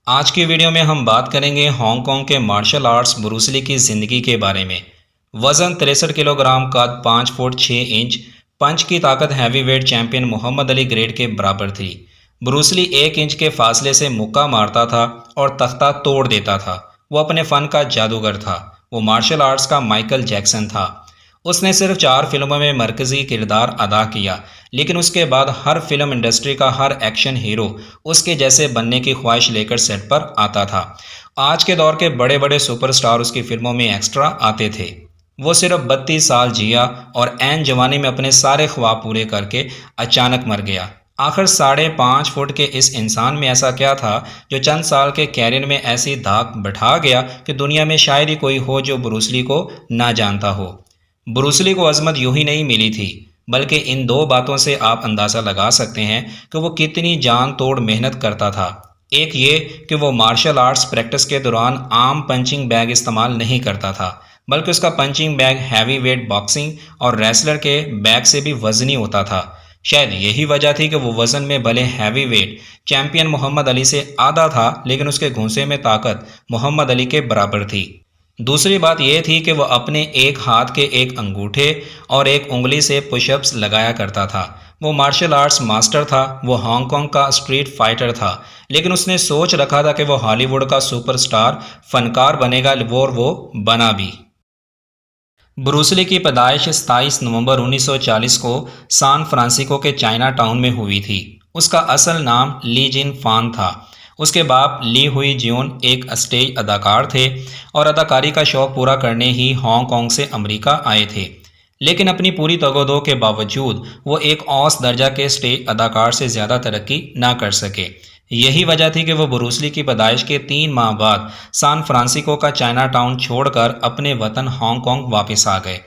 آج کی ویڈیو میں ہم بات کریں گے ہانگ کانگ کے مارشل آرٹس بروس لی کی زندگی کے بارے میں۔ وزن 63 کلو گرام، قد 5 فٹ 6 انچ، پنچ کی طاقت ہیوی ویٹ چیمپئن محمد علی گریڈ کے برابر تھی۔ بروس لی 1 انچ کے فاصلے سے مکہ مارتا تھا اور تختہ توڑ دیتا تھا۔ وہ اپنے فن کا جادوگر تھا۔ وہ مارشل آرٹس کا مائیکل جیکسن تھا۔ اس نے صرف 4 فلموں میں مرکزی کردار ادا کیا، لیکن اس کے بعد ہر فلم انڈسٹری کا ہر ایکشن ہیرو اس کے جیسے بننے کی خواہش لے کر سیٹ پر آتا تھا۔ آج کے دور کے بڑے بڑے سپر سٹار اس کی فلموں میں ایکسٹرا آتے تھے۔ وہ صرف 32 سال جیا اور عین جوانی میں اپنے سارے خواب پورے کر کے اچانک مر گیا۔ آخر 5.5 فٹ کے اس انسان میں ایسا کیا تھا جو چند سال کے کیریئر میں ایسی دھاک بٹھا گیا کہ دنیا میں شاید ہی کوئی ہو جو بروس لی کو نہ جانتا ہو۔ بروس لی کو عظمت یوں ہی نہیں ملی تھی، بلکہ ان 2 باتوں سے آپ اندازہ لگا سکتے ہیں کہ وہ کتنی جان توڑ محنت کرتا تھا۔ ایک یہ کہ وہ مارشل آرٹس پریکٹس کے دوران عام پنچنگ بیگ استعمال نہیں کرتا تھا، بلکہ اس کا punching bag heavy weight boxing اور ریسلر کے بیگ سے بھی وزنی ہوتا تھا۔ شاید یہی وجہ تھی کہ وہ وزن میں بھلے ہیوی ویٹ چیمپئن محمد علی سے آدھا تھا، لیکن اس کے گھونسے میں طاقت محمد علی کے برابر تھی۔ دوسری بات یہ تھی کہ وہ اپنے ایک ہاتھ کے ایک انگوٹھے اور ایک انگلی سے پش اپس لگایا کرتا تھا۔ وہ مارشل آرٹس ماسٹر تھا، وہ ہانگ کانگ کا اسٹریٹ فائٹر تھا، لیکن اس نے سوچ رکھا تھا کہ وہ ہالی ووڈ کا سپر سٹار فنکار بنے گا، اور وہ بنا بھی۔ بروس لی کی پیدائش 27 نومبر 1940 کو سان فرانسسکو کے چائنا ٹاؤن میں ہوئی تھی۔ اس کا اصل نام لی جن فان تھا۔ اس کے باپ لی ہوئی جیون ایک اسٹیج اداکار تھے اور اداکاری کا شوق پورا کرنے ہی ہانگ کانگ سے امریکہ آئے تھے، لیکن اپنی پوری تگ و دو کے باوجود وہ ایک اوسط درجہ کے اسٹیج اداکار سے زیادہ ترقی نہ کر سکے۔ یہی وجہ تھی کہ وہ بروس لی کی پیدائش کے 3 ماہ بعد سان فرانسسکو کا چائنا ٹاؤن چھوڑ کر اپنے وطن ہانگ کانگ واپس آ گئے۔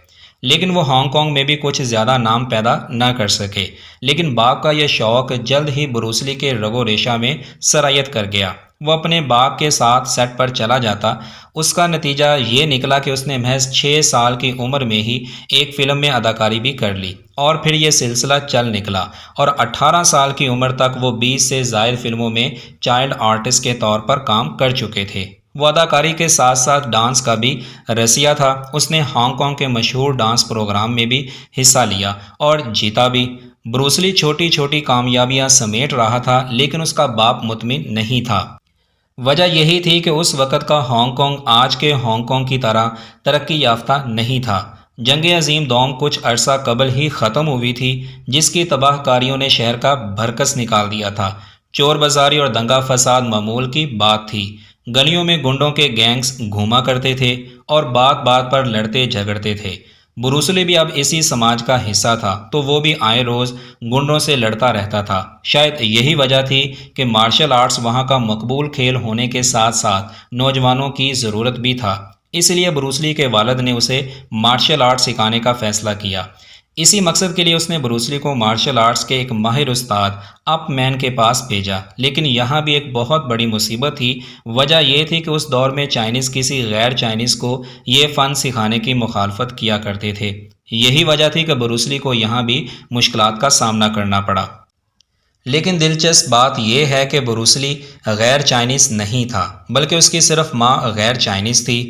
لیکن وہ ہانگ کانگ میں بھی کچھ زیادہ نام پیدا نہ کر سکے، لیکن باپ کا یہ شوق جلد ہی بروس لی کے رگ و ریشہ میں سرایت کر گیا۔ وہ اپنے باپ کے ساتھ سیٹ پر چلا جاتا۔ اس کا نتیجہ یہ نکلا کہ اس نے محض 6 سال کی عمر میں ہی ایک فلم میں اداکاری بھی کر لی، اور پھر یہ سلسلہ چل نکلا اور 18 سال کی عمر تک وہ 20 سے زائد فلموں میں چائلڈ آرٹسٹ کے طور پر کام کر چکے تھے۔ وہ اداکاری کے ساتھ ساتھ ڈانس کا بھی رسیا تھا۔ اس نے ہانگ کانگ کے مشہور ڈانس پروگرام میں بھی حصہ لیا اور جیتا بھی۔ بروس لی چھوٹی چھوٹی کامیابیاں سمیٹ رہا تھا، لیکن اس کا باپ مطمئن نہیں تھا۔ وجہ یہی تھی کہ اس وقت کا ہانگ کانگ آج کے ہانگ کانگ کی طرح ترقی یافتہ نہیں تھا۔ جنگ عظیم دوم کچھ عرصہ قبل ہی ختم ہوئی تھی، جس کی تباہ کاریوں نے شہر کا بھرکس نکال دیا تھا۔ چور بازاری اور دنگا فساد معمول کی بات تھی۔ گلیوں میں گنڈوں کے گینگز گھوما کرتے تھے اور بات بات پر لڑتے جھگڑتے تھے۔ بروس لی بھی اب اسی سماج کا حصہ تھا، تو وہ بھی آئے روز گنڈوں سے لڑتا رہتا تھا۔ شاید یہی وجہ تھی کہ مارشل آرٹس وہاں کا مقبول کھیل ہونے کے ساتھ ساتھ نوجوانوں کی ضرورت بھی تھا۔ اس لیے بروس لی کے والد نے اسے مارشل آرٹ سکھانے کا فیصلہ کیا۔ اسی مقصد کے لیے اس نے بروس لی کو مارشل آرٹس کے ایک ماہر استاد اپ مین کے پاس بھیجا، لیکن یہاں بھی ایک بہت بڑی مصیبت تھی۔ وجہ یہ تھی کہ اس دور میں چائنیز کسی غیر چائنیز کو یہ فن سکھانے کی مخالفت کیا کرتے تھے۔ یہی وجہ تھی کہ بروس لی کو یہاں بھی مشکلات کا سامنا کرنا پڑا۔ لیکن دلچسپ بات یہ ہے کہ بروس لی غیر چائنیز نہیں تھا، بلکہ اس کی صرف ماں غیر چائنیز تھی۔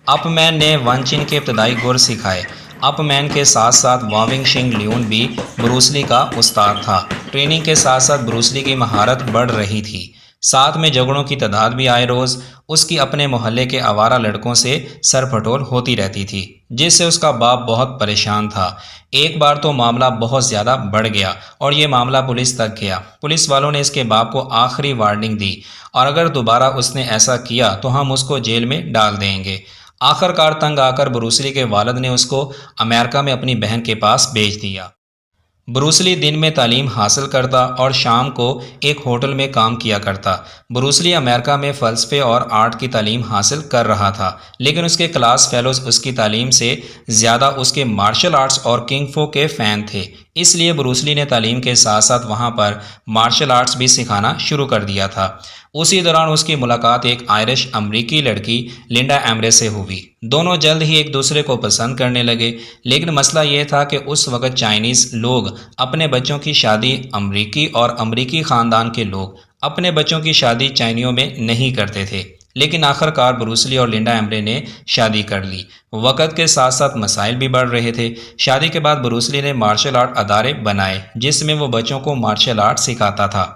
اپ مین نے ون چن کے ابتدائی گر سکھائے۔ اپ مین کے ساتھ ساتھ واونگ شنگ لیون بھی بروس لی کا استاد تھا۔ ٹریننگ کے ساتھ ساتھ بروس لی کی مہارت بڑھ رہی تھی۔ ساتھ میں جھگڑوں کی تعداد بھی آئے روز اس کی اپنے محلے کے آوارہ لڑکوں سے سر پھٹول ہوتی رہتی تھی، جس سے اس کا باپ بہت پریشان تھا۔ ایک بار تو معاملہ بہت زیادہ بڑھ گیا اور یہ معاملہ پولیس تک گیا۔ پولیس والوں نے اس کے باپ کو آخری وارننگ دی، اور اگر دوبارہ اس نے ایسا کیا تو ہم اس کو جیل میں ڈال دیں گے۔ آخر کار تنگ آ کر بروس لی کے والد نے اس کو امریکہ میں اپنی بہن کے پاس بھیج دیا۔ بروس لی دن میں تعلیم حاصل کرتا اور شام کو ایک ہوٹل میں کام کیا کرتا۔ بروس لی امریکہ میں فلسفے اور آرٹ کی تعلیم حاصل کر رہا تھا، لیکن اس کے کلاس فیلوز اس کی تعلیم سے زیادہ اس کے مارشل آرٹس اور کنگ فو کے فین تھے۔ اس لیے بروس لی نے تعلیم کے ساتھ ساتھ وہاں پر مارشل آرٹس بھی سکھانا شروع کر دیا تھا۔ اسی دوران اس کی ملاقات ایک آئرش امریکی لڑکی لنڈا ایمرے سے ہوئی۔ دونوں جلد ہی ایک دوسرے کو پسند کرنے لگے، لیکن مسئلہ یہ تھا کہ اس وقت چائنیز لوگ اپنے بچوں کی شادی امریکی اور امریکی خاندان کے لوگ اپنے بچوں کی شادی چائنیوں میں نہیں کرتے تھے، لیکن آخر کار بروس لی اور لنڈا ایمرے نے شادی کر لی۔ وقت کے ساتھ ساتھ مسائل بھی بڑھ رہے تھے۔ شادی کے بعد بروس لی نے مارشل آرٹ ادارے بنائے جس میں وہ بچوں کو مارشل آرٹ سکھاتا تھا۔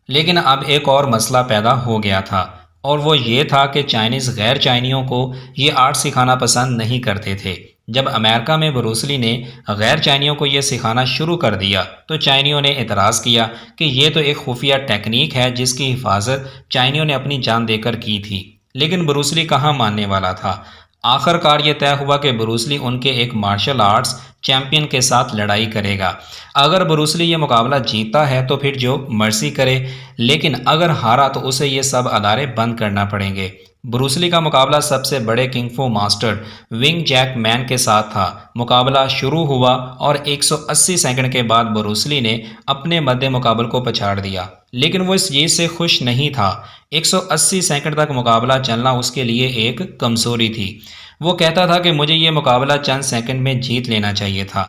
لیکن اب ایک اور مسئلہ پیدا ہو گیا تھا، اور وہ یہ تھا کہ چائنیز غیر چائنیوں کو یہ آرٹ سکھانا پسند نہیں کرتے تھے۔ جب امریکہ میں بروس لی نے غیر چائنیوں کو یہ سکھانا شروع کر دیا تو چائنیوں نے اعتراض کیا کہ یہ تو ایک خفیہ ٹیکنیک ہے جس کی حفاظت چائنیوں نے اپنی جان دے کر کی تھی۔ لیکن بروس لی کہاں ماننے والا تھا۔ آخر کار یہ طے ہوا کہ بروس لی ان کے ایک مارشل آرٹس چیمپئن کے ساتھ لڑائی کرے گا۔ اگر بروس لی یہ مقابلہ جیتا ہے تو پھر جو مرضی کرے، لیکن اگر ہارا تو اسے یہ سب ادارے بند کرنا پڑیں گے۔ بروس لی کا مقابلہ سب سے بڑے کنگ فو ماسٹر ونگ جیک مین کے ساتھ تھا۔ مقابلہ شروع ہوا اور 180 سیکنڈ کے بعد بروس لی نے اپنے مد مقابل کو پچھاڑ دیا، لیکن وہ اس چیز سے خوش نہیں تھا۔ 180 سیکنڈ تک مقابلہ چلنا اس کے لیے ایک کمزوری تھی۔ وہ کہتا تھا کہ مجھے یہ مقابلہ چند سیکنڈ میں جیت لینا چاہیے تھا۔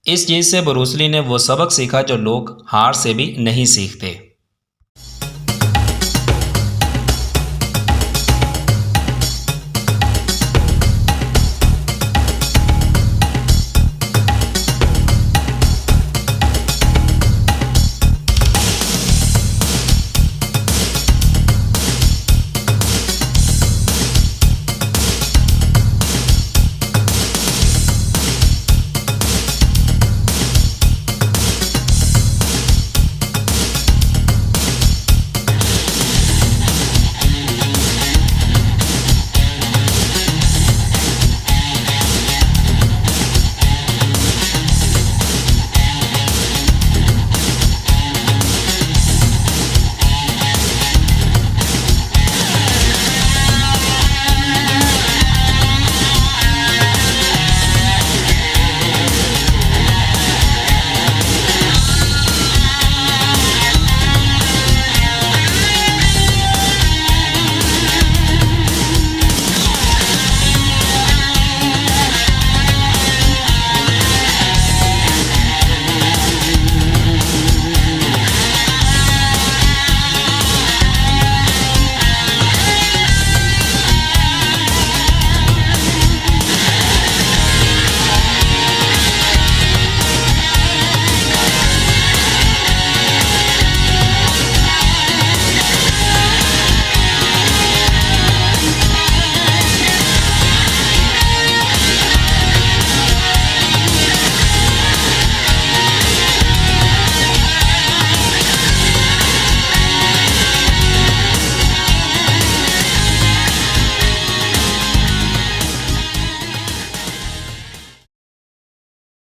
اس چیز سے بروس لی نے وہ سبق سیکھا جو لوگ ہار سے بھی نہیں سیکھتے۔